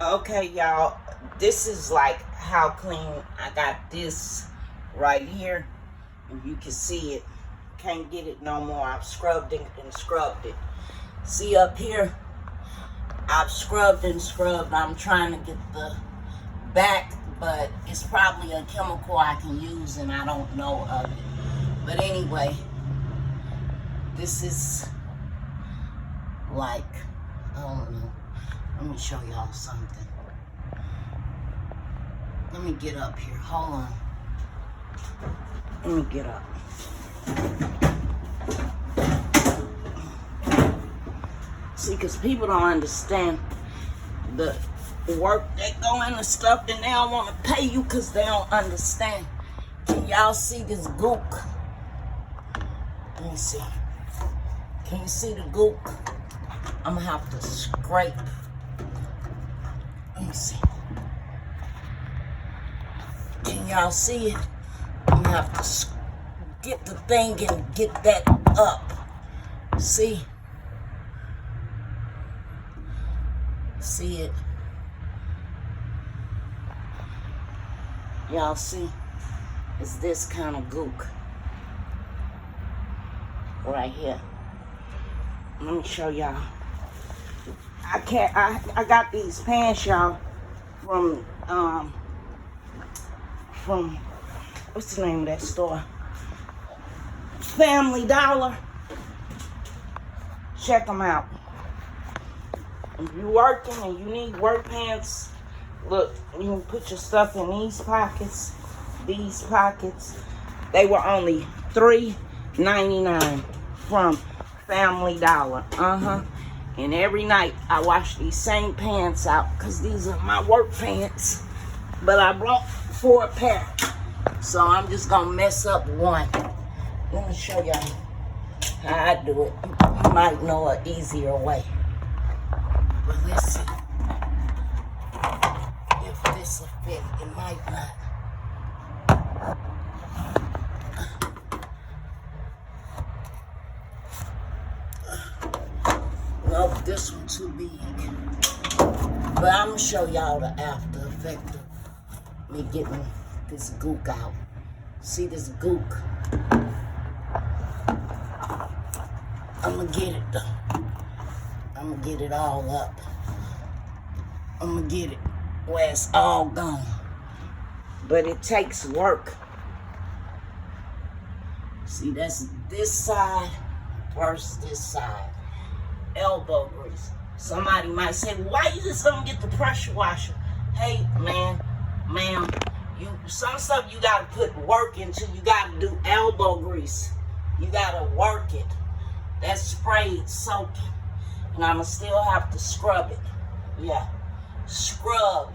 Okay, y'all, this is like how clean I got this right here. If you can see it, can't get it no more. I've scrubbed it and scrubbed it. See up here, I've scrubbed and scrubbed. I'm trying to get the back, but it's probably a chemical I can use and I don't know of it. But anyway, this is like, I don't know. Let me show y'all something. Let me get up here. Hold on. Let me get up. See, because people don't understand the work that go into stuff and they don't want to pay you because they don't understand. Can y'all see this gook? Let me see. Can you see the gook? I'm going to have to scrape. Let me see. Can y'all see it? I'm gonna have to get the thing and get that up. See? See it? Y'all see? It's this kind of gook. Right here. Let me show y'all. I got these pants, y'all, from what's the name of that store? Family Dollar. Check them out. If you're working and you need work pants, look, you can put your stuff in these pockets. These pockets. They were only $3.99 from Family Dollar. And every night I wash these same pants out because these are my work pants. But I brought 4 pair. So I'm just going to mess up one. Let me show y'all how I do it. You might know an easier way. But let's see. If this will fit, it might not. Nope, this one too big. But I'm going to show y'all the after effect of me getting this gook out. See this gook? I'm going to get it though. I'm going to get it all up. I'm going to get it where it's all gone. But it takes work. See, that's this side versus this side. Elbow grease. Somebody might say, why you just don't get the pressure washer? Hey, ma'am, some stuff you gotta put work into. You gotta do elbow grease. You gotta work it. That's sprayed soaking. And I'ma still have to scrub it. Yeah. Scrub.